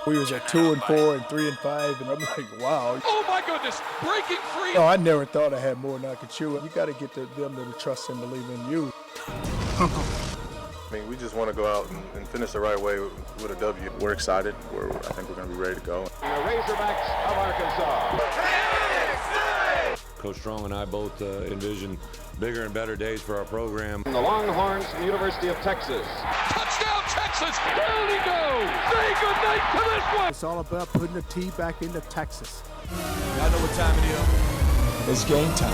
We was at 2 and 4 and 3 and 5, and I'm like, wow. Oh my goodness, breaking free. No, I never thought I had more than I could chew. You got to get them to trust and believe in you. I mean, we just want to go out and finish the right way with a W. We're excited. I think we're going to be ready to go. The Razorbacks of Arkansas. Coach Strong and I both envision bigger and better days for our program. The Longhorns from the University of Texas. Touchdown, Texas. Down he goes. Say goodnight to this one. It's all about putting the T back into Texas. I know what time it is. It's game time.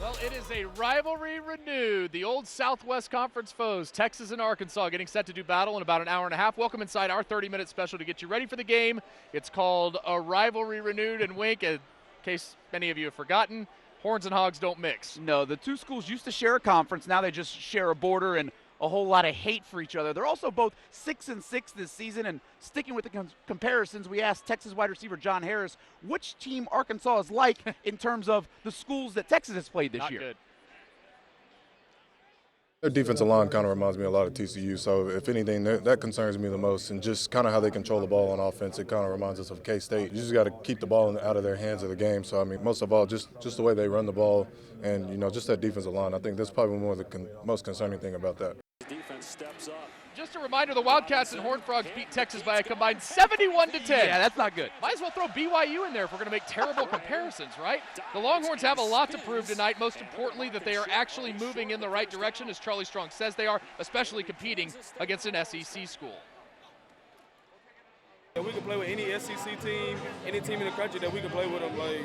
Well, it is a rivalry renewed. The old Southwest Conference foes, Texas and Arkansas, getting set to do battle in about an hour and a half. Welcome inside our 30-minute special to get you ready for the game. It's called A Rivalry Renewed, and Wink, in case many of you have forgotten, Horns and Hogs don't mix. No, the two schools used to share a conference. Now they just share a border and a whole lot of hate for each other. They're also both 6-6 this season, and sticking with the comparisons, we asked Texas wide receiver John Harris which team Arkansas is like in terms of the schools that Texas has played this Not year. Good. Their defensive line kind of reminds me a lot of TCU, so if anything, that concerns me the most. And just kind of how they control the ball on offense, it kind of reminds us of K-State. You just got to keep the ball out of their hands of the game. So, I mean, most of all, just the way they run the ball and, just that defensive line. I think that's probably more the most concerning thing about that. Defense steps up. Just a reminder, the Wildcats and Horned Frogs beat Texas by a combined 71-10. Yeah, that's not good. Might as well throw BYU in there if we're going to make terrible comparisons, right? The Longhorns have a lot to prove tonight, most importantly that they are actually moving in the right direction, as Charlie Strong says they are, especially competing against an SEC school. We can play with any SEC team, any team in the country that we can play with them. Like,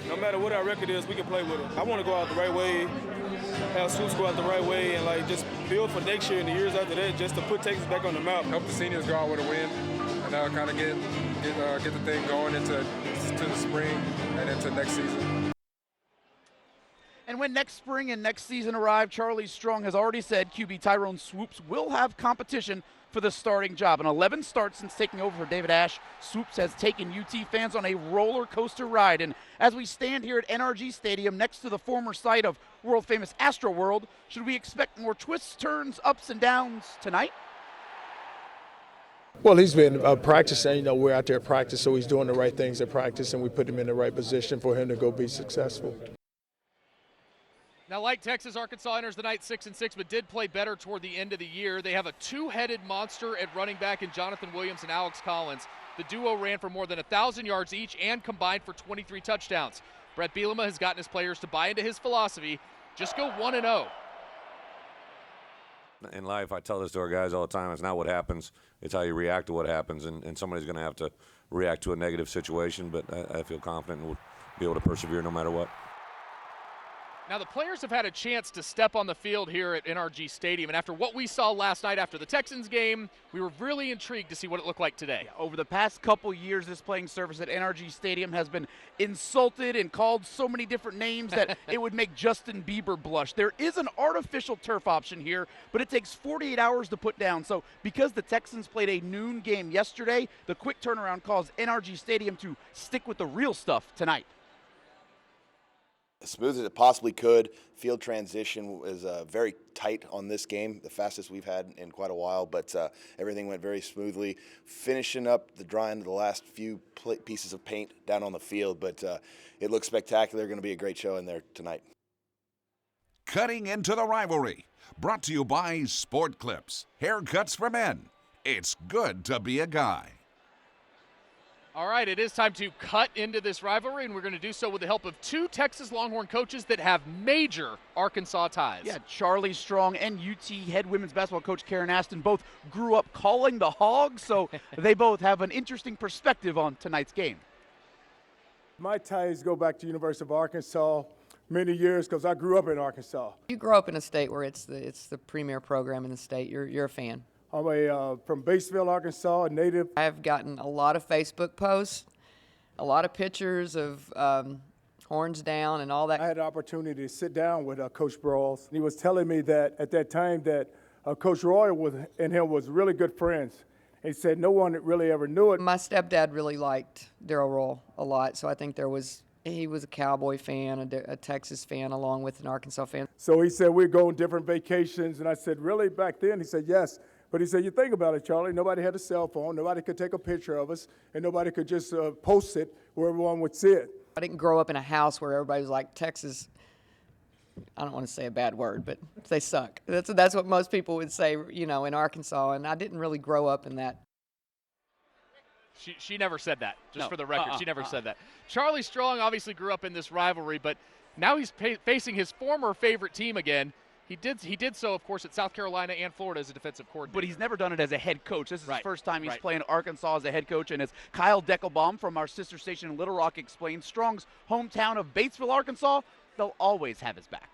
no matter what our record is, we can play with them. I want to go out the right way, have Swoops go out the right way, and like just build for next year and the years after that, just to put Texas back on the map. Hope the seniors go out with a win, and kind of get the thing going into the spring and into next season. And when next spring and next season arrive, Charlie Strong has already said QB Tyrone Swoops will have competition for the starting job. In 11 starts since taking over for David Ash, Swoops has taken UT fans on a roller coaster ride. And as we stand here at NRG Stadium next to the former site of world-famous Astro World, should we expect more twists, turns, ups, and downs tonight? Well, he's been practicing. We're out there at practice, so he's doing the right things at practice, and we put him in the right position for him to go be successful. Now, like Texas, Arkansas enters the night 6-6, but did play better toward the end of the year. They have a two-headed monster at running back in Jonathan Williams and Alex Collins. The duo ran for more than 1,000 yards each and combined for 23 touchdowns. Brett Bielema has gotten his players to buy into his philosophy. Just go 1-0. In life, I tell this to our guys all the time, it's not what happens, it's how you react to what happens, and somebody's going to have to react to a negative situation, but I feel confident we'll be able to persevere no matter what. Now, the players have had a chance to step on the field here at NRG Stadium, and after what we saw last night after the Texans game, we were really intrigued to see what it looked like today. Over the past couple years, this playing surface at NRG Stadium has been insulted and called so many different names that it would make Justin Bieber blush. There is an artificial turf option here, but it takes 48 hours to put down. So because the Texans played a noon game yesterday, the quick turnaround caused NRG Stadium to stick with the real stuff tonight. As smooth as it possibly could. Field transition was very tight on this game, the fastest we've had in quite a while, but everything went very smoothly. Finishing up the drying of the last few pieces of paint down on the field, but it looks spectacular. Going to be a great show in there tonight. Cutting into the rivalry, brought to you by Sport Clips, haircuts for men. It's good to be a guy. All right, it is time to cut into this rivalry, and we're going to do so with the help of two Texas Longhorn coaches that have major Arkansas ties. Yeah, Charlie Strong and UT head women's basketball coach Karen Aston both grew up calling the Hogs, so they both have an interesting perspective on tonight's game. My ties go back to University of Arkansas many years because I grew up in Arkansas. You grow up in a state where it's the premier program in the state. You're a fan. I'm from Batesville, Arkansas, a native. I've gotten a lot of Facebook posts, a lot of pictures of horns down and all that. I had the opportunity to sit down with Coach Broyles. He was telling me that at that time that Coach Roy and him was really good friends. He said no one really ever knew it. My stepdad really liked Darryl Roll a lot, so I think he was a Cowboy fan, a Texas fan, along with an Arkansas fan. So he said we'd go on different vacations, and I said, really, back then? He said, yes. But he said, you think about it, Charlie, nobody had a cell phone, nobody could take a picture of us, and nobody could just post it where everyone would see it. I didn't grow up in a house where everybody was like, Texas, I don't want to say a bad word, but they suck. That's what most people would say, in Arkansas, and I didn't really grow up in that. She never said that, just No. for the record. She never said that. Charlie Strong obviously grew up in this rivalry, but now he's facing his former favorite team again. He did so, of course, at South Carolina and Florida as a defensive coordinator. But he's never done it as a head coach. This is his first time he's right. playing Arkansas as a head coach. And as Kyle Deckelbaum from our sister station in Little Rock explained, Strong's hometown of Batesville, Arkansas, they'll always have his back.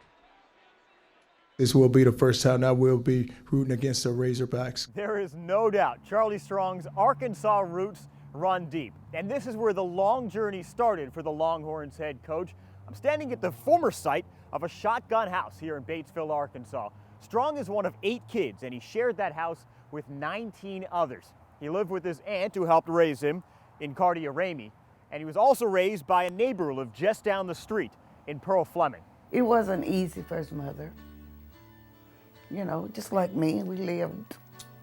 This will be the first time I will be rooting against the Razorbacks. There is no doubt Charlie Strong's Arkansas roots run deep. And this is where the long journey started for the Longhorns head coach. I'm standing at the former site of a shotgun house here in Batesville, Arkansas. Strong is one of 8 kids, and he shared that house with 19 others. He lived with his aunt who helped raise him, Incardia Ramey, and he was also raised by a neighbor who lived just down the street in Pearl Fleming. It wasn't easy for his mother. Just like me, we lived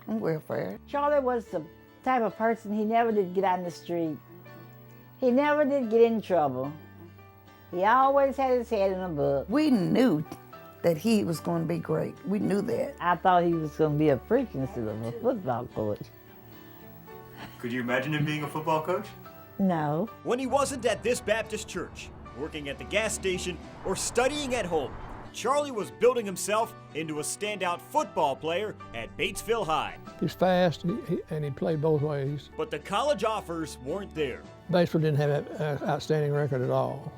on welfare. Charlie was the type of person, he never did get out in the street. He never did get in trouble. He always had his head in a book. We knew that he was going to be great. We knew that. I thought he was going to be a preacher instead of a football coach. Could you imagine him being a football coach? No. When he wasn't at this Baptist church, working at the gas station, or studying at home, Charlie was building himself into a standout football player at Batesville High. He's fast, and he played both ways. But the college offers weren't there. Batesville didn't have an outstanding record at all,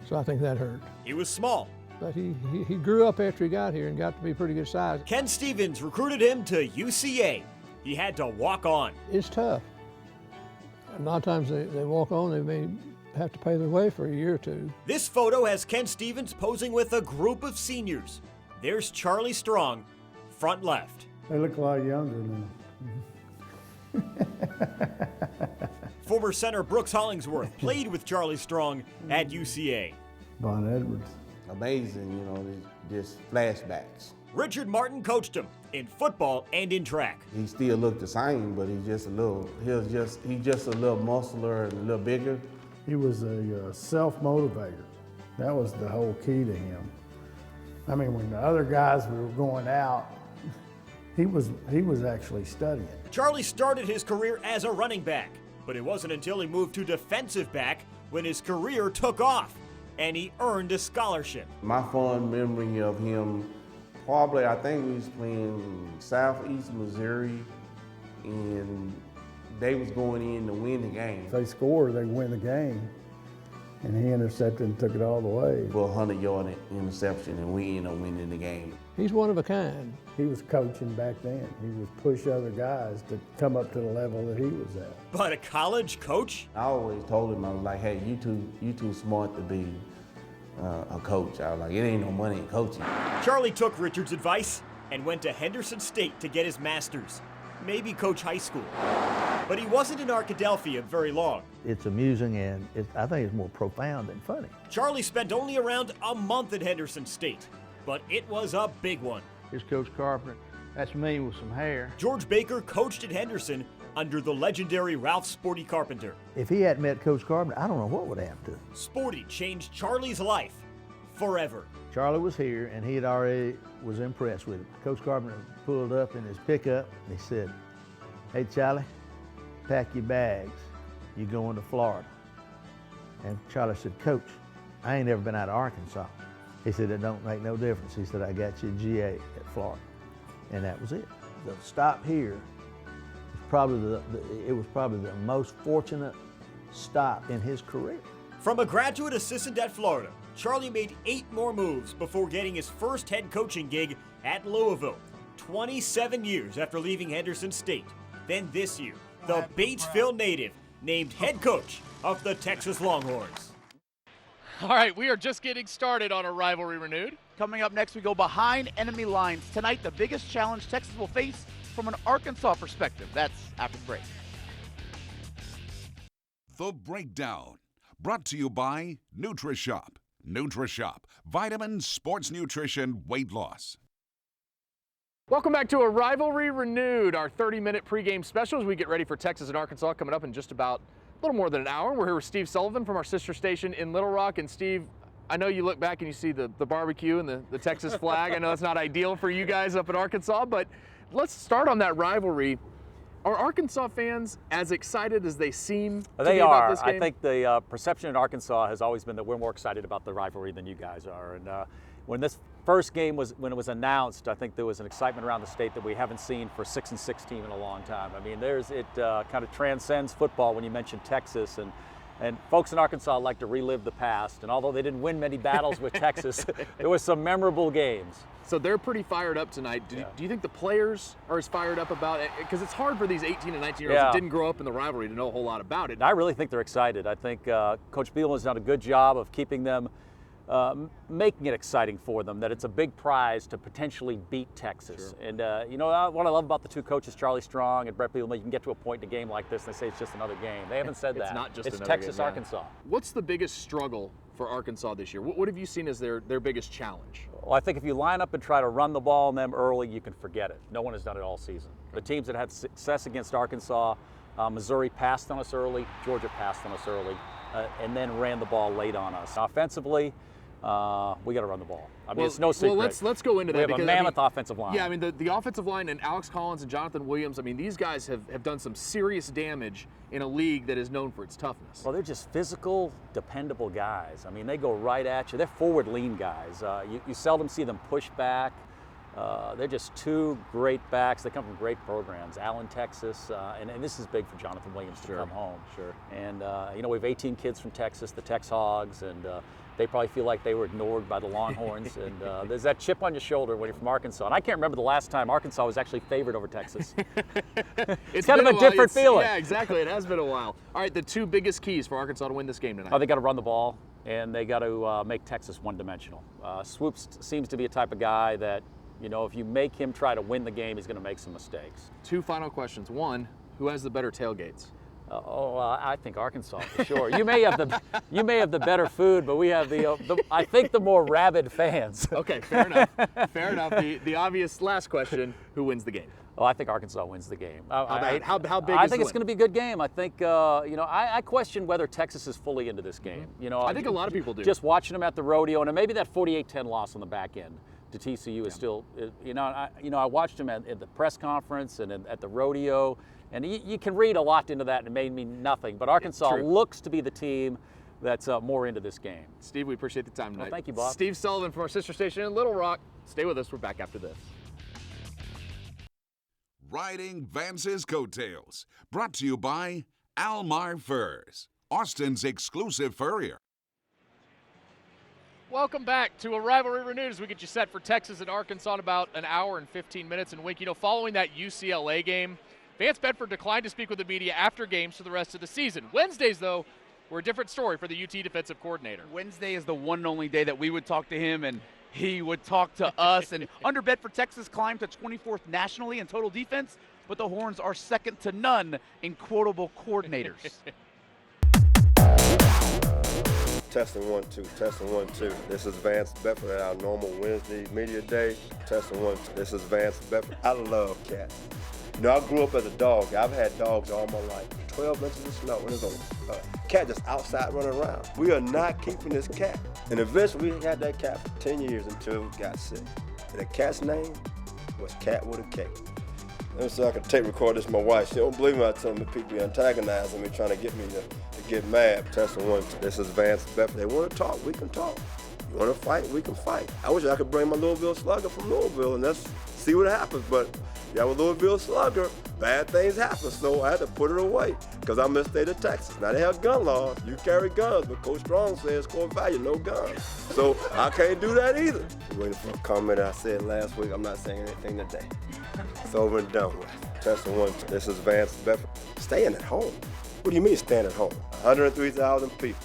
so I think that hurt. He was small. But he grew up after he got here and got to be pretty good size. Ken Stevens recruited him to UCA. He had to walk on. It's tough. A lot of times they walk on, they may have to pay their way for a year or two. This photo has Ken Stevens posing with a group of seniors. There's Charlie Strong, front left. They look a lot younger now. Former center Brooks Hollingsworth played with Charlie Strong at UCA. Von Edwards. Amazing, just flashbacks. Richard Martin coached him in football and in track. He still looked the same, but he's just a little muscular and a little bigger. He was a self-motivator. That was the whole key to him. I mean, when the other guys were going out, he was actually studying. Charlie started his career as a running back, but it wasn't until he moved to defensive back when his career took off and he earned a scholarship. My fond memory of him, probably, I think we was playing Southeast Missouri, and they was going in to win the game. If they score, they win the game. And he intercepted and took it all the way. For a 100-yard interception, and we ended up winning the game. He's one of a kind. He was coaching back then. He would push other guys to come up to the level that he was at. But a college coach? I always told him, I was like, hey, you too smart to be a coach. I was like, it ain't no money in coaching. Charlie took Richard's advice and went to Henderson State to get his master's. Maybe coach high school. But he wasn't in Arkadelphia very long. It's amusing, and I think it's more profound than funny. Charlie spent only around a month at Henderson State, but it was a big one. Here's Coach Carpenter. That's me with some hair. George Baker coached at Henderson under the legendary Ralph Sporty Carpenter. If he hadn't met Coach Carpenter, I don't know what would happen to him. Sporty changed Charlie's life forever. Charlie was here, and he had already was impressed with it. Coach Carpenter pulled up in his pickup, and he said, hey, Charlie, pack your bags. You're going to Florida. And Charlie said, Coach, I ain't ever been out of Arkansas. He said, it don't make no difference. He said, I got you a GA at Florida. And that was it. The stop here was probably the most fortunate stop in his career. From a graduate assistant at Florida, Charlie made 8 more moves before getting his first head coaching gig at Louisville, 27 years after leaving Henderson State. Then this year, the Batesville native named head coach of the Texas Longhorns. All right, we are just getting started on a Rivalry Renewed. Coming up next, we go behind enemy lines. Tonight, the biggest challenge Texas will face from an Arkansas perspective. That's after the break. The Breakdown, brought to you by NutriShop. NutriShop, vitamins, sports nutrition, weight loss. Welcome back to a Rivalry Renewed, our 30-minute pregame special as we get ready for Texas and Arkansas coming up in just about a little more than an hour. We're here with Steve Sullivan from our sister station in Little Rock. And Steve, I know you look back and you see the barbecue and the Texas flag. I know it's not ideal for you guys up in Arkansas, but let's start on that rivalry. Are Arkansas fans as excited as they seem to be about this game? I think the perception in Arkansas has always been that we're more excited about the rivalry than you guys are. And when this first game when it was announced, I think there was an excitement around the state that we haven't seen for 6-6 team in a long time. I mean, it kind of transcends football when you mention Texas, and folks in Arkansas like to relive the past. And although they didn't win many battles with Texas, there were some memorable games. So they're pretty fired up tonight. Do you think the players are as fired up about it? Because it's hard for these 18 and 19-year-olds that didn't grow up in the rivalry to know a whole lot about it. I really think they're excited. I think Coach Beal has done a good job of keeping them, making it exciting for them, that it's a big prize to potentially beat Texas. Sure. And what I love about the two coaches, Charlie Strong and Brett Beal, you can get to a point in a game like this and they say it's just another game. They haven't said that. It's not just it's another Texas, game, yeah. Arkansas. What's the biggest struggle for Arkansas this year? What have you seen as their biggest challenge? Well, I think if you line up and try to run the ball on them early, you can forget it. No one has done it all season. The teams that had success against Arkansas, Missouri passed on us early, Georgia passed on us early, and then ran the ball late on us. Offensively, we got to run the ball. I mean, it's no secret. Well, let's go into that. We have a mammoth offensive line. Yeah, I mean, the offensive line and Alex Collins and Jonathan Williams, I mean, these guys have done some serious damage in a league that is known for its toughness. Well, they're just physical, dependable guys. I mean, they go right at you. They're forward lean guys. You seldom see them push back. They're just two great backs. They come from great programs. Allen, Texas, and this is big for Jonathan Williams to come home. Sure. And, we have 18 kids from Texas, the Tex Hogs, and they probably feel like they were ignored by the Longhorns. And there's that chip on your shoulder when you're from Arkansas. And I can't remember the last time Arkansas was actually favored over Texas. It's kind of a different feeling. Yeah, exactly. It has been a while. All right, the two biggest keys for Arkansas to win this game tonight. Oh, they got to run the ball, and they got to make Texas one-dimensional. Swoops seems to be a type of guy that, if you make him try to win the game, he's going to make some mistakes. Two final questions. One, who has the better tailgates? I think Arkansas for sure. You may have the better food, but we have I think the more rabid fans. Okay, fair enough. Fair enough. The obvious last question: who wins the game? Oh, I think Arkansas wins the game. How big? I think it's going to be a good game. I think I question whether Texas is fully into this game. I think a lot of people do. Just watching them at the rodeo, and maybe that 48-10 loss on the back end to TCU is still. I watched him at the press conference and at the rodeo. And you can read a lot into that, and it may mean nothing. But Arkansas looks to be the team that's more into this game. Steve, we appreciate the time tonight. Well, thank you, Bob. Steve Sullivan from our sister station in Little Rock. Stay with us. We're back after this. Riding Vance's Coattails. Brought to you by Almar Furs, Austin's exclusive furrier. Welcome back to a Rivalry Renewed as we get you set for Texas and Arkansas in about an hour and 15 minutes. And Wink, following that UCLA game, Vance Bedford declined to speak with the media after games for the rest of the season. Wednesdays, though, were a different story for the UT defensive coordinator. Wednesday is the one and only day that we would talk to him and he would talk to us. And under Bedford, Texas climbed to 24th nationally in total defense, but the Horns are second to none in quotable coordinators. Testing 1 2, testing 1 2. This is Vance Bedford at our normal Wednesday media day. Testing 1 2. This is Vance Bedford. I love cats. I grew up as a dog. I've had dogs all my life. 12 inches of snow, and there's a cat just outside running around. We are not keeping this cat. And eventually we had that cat for 10 years until it got sick. And the cat's name was Cat with a K. Let me see if I can tape record this with my wife. She don't believe me. I tell me people be antagonizing me, trying to get me to get mad. Testing 1 2. This is Vance Bedford. They want to talk, we can talk. You want to fight, we can fight. I wish I could bring my Louisville Slugger from Louisville and let's see what happens. But yeah, with Louisville Slugger, bad things happen, so I had to put it away because I'm in the state of Texas. Now they have gun laws, you carry guns, but Coach Strong says core value, no guns. So I can't do that either. I'm waiting for a comment I said last week. I'm not saying anything today. It's over and done with. Testing 1 2. This is Vance Bedford. Staying at home. What do you mean staying at home? 103,000 people.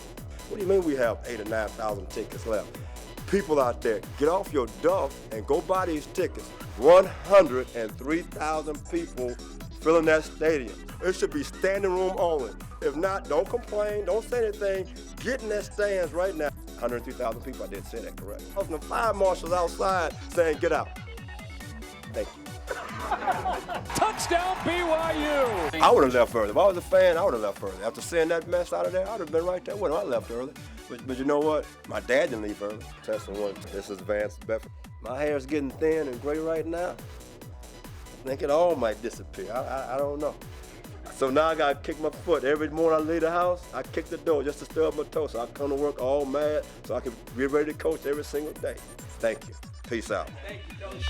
What do you mean we have 8,000 or 9,000 tickets left? People out there, get off your duff and go buy these tickets. 103,000 people filling that stadium. It should be standing room only. If not, don't complain, don't say anything. Get in that stands right now. 103,000 people, I did say that correct. The fire marshals outside saying get out. Thank you. Touchdown BYU. I would have left early. If I was a fan, I would have left early. After seeing that mess out of there, I would have been right there with him. I left early. But you know what? My dad didn't leave early. Testing 1, 2. This is Vance Bedford. My hair is getting thin and gray right now. I think it all might disappear. I don't know. So now I got to kick my foot. Every morning I leave the house, I kick the door just to stub my toe. So I come to work all mad so I can be ready to coach every single day. Thank you. Peace out. Thank you, Coach.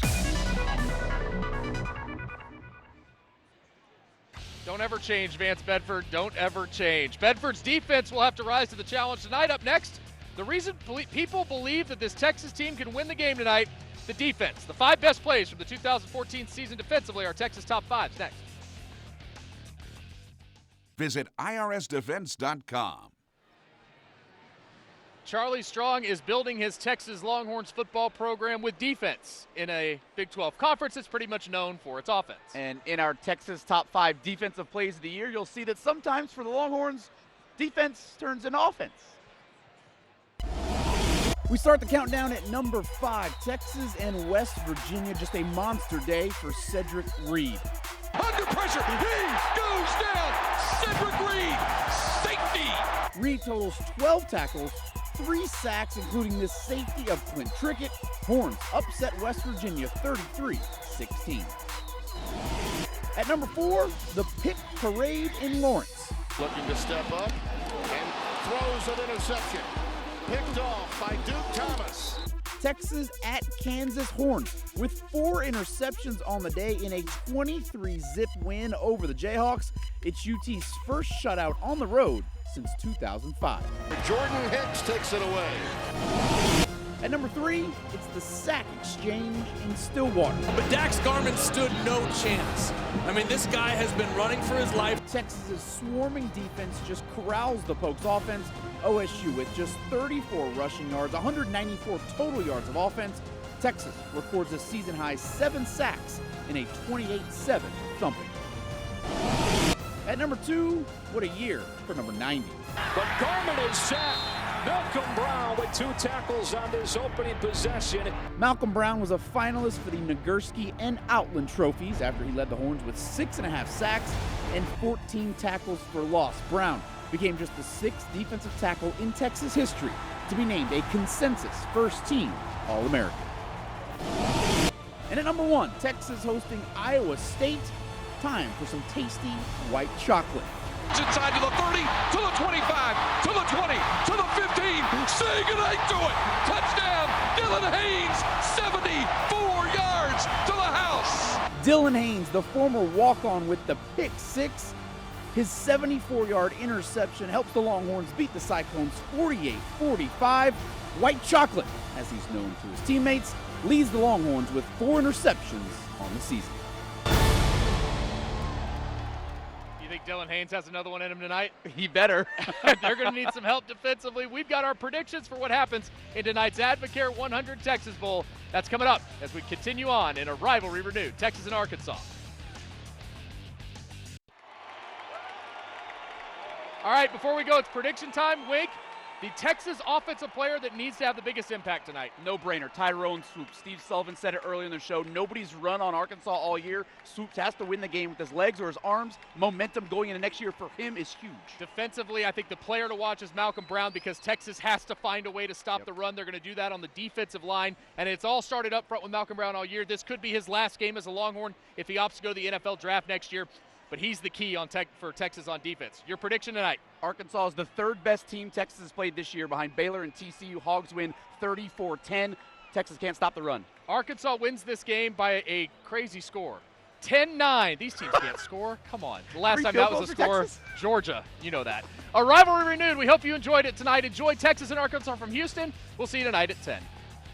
Don't ever change, Vance Bedford. Don't ever change. Bedford's defense will have to rise to the challenge tonight. Up next, the reason people believe that this Texas team can win the game tonight, the defense. The 5 best plays from the 2014 season defensively are Texas top 5s next. Visit irsdefense.com. Charlie Strong is building his Texas Longhorns football program with defense in a Big 12 conference that's pretty much known for its offense. And in our Texas top 5 defensive plays of the year, you'll see that sometimes for the Longhorns, defense turns into offense. We start the countdown at number 5, Texas and West Virginia. Just a monster day for Cedric Reed. Under pressure, he goes down. Cedric Reed, safety. Reed totals 12 tackles, 3 sacks, including the safety of Clint Trickett. Horns upset West Virginia 33-16. At number 4, the pick parade in Lawrence. Looking to step up and throws an interception. Picked off by Duke Thomas. Texas at Kansas Horns with 4 interceptions on the day in a 23-zip win over the Jayhawks. It's UT's first shutout on the road since 2005. Jordan Hicks takes it away. At number 3, it's the sack exchange in Stillwater. But Dax Garman stood no chance. I mean, this guy has been running for his life. Texas's swarming defense just corrals the Pokes offense. OSU with just 34 rushing yards, 194 total yards of offense. Texas records a season-high 7 sacks in a 28-7 thumping. At number 2, what a year for number 90. But Garman is sacked. Malcolm Brown with 2 tackles on this opening possession. Malcolm Brown was a finalist for the Nagurski and Outland trophies after he led the Horns with 6.5 sacks and 14 tackles for loss. Brown became just the 6th defensive tackle in Texas history to be named a consensus first-team All-American. And at number 1, Texas hosting Iowa State. Time for some tasty white chocolate. Inside to the 30, to the 25, to the 20, to the 15. Say goodnight to it. Touchdown, Dylan Haynes, 74 yards to the house. Dylan Haynes, the former walk-on with the pick 6. His 74-yard interception helps the Longhorns beat the Cyclones 48-45. White chocolate, as he's known to his teammates, leads the Longhorns with 4 interceptions on the season. You think Dylan Haynes has another one in him tonight? He better. They're going to need some help defensively. We've got our predictions for what happens in tonight's Advocare 100 Texas Bowl. That's coming up as we continue on in a rivalry renewed, Texas and Arkansas. All right, before we go, it's prediction time. Wink, the Texas offensive player that needs to have the biggest impact tonight. No-brainer, Tyrone Swoops. Steve Sullivan said it earlier in the show. Nobody's run on Arkansas all year. Swoops has to win the game with his legs or his arms. Momentum going into next year for him is huge. Defensively, I think the player to watch is Malcolm Brown because Texas has to find a way to stop the run. They're going to do that on the defensive line, and it's all started up front with Malcolm Brown all year. This could be his last game as a Longhorn if he opts to go to the NFL draft next year. But he's the key for Texas on defense. Your prediction tonight? Arkansas is the 3rd best team Texas has played this year behind Baylor and TCU. Hogs win 34-10. Texas can't stop the run. Arkansas wins this game by a crazy score. 10-9. These teams can't score. Come on. The last time that was a score, Georgia. You know that. A rivalry renewed. We hope you enjoyed it tonight. Enjoy Texas and Arkansas from Houston. We'll see you tonight at 10.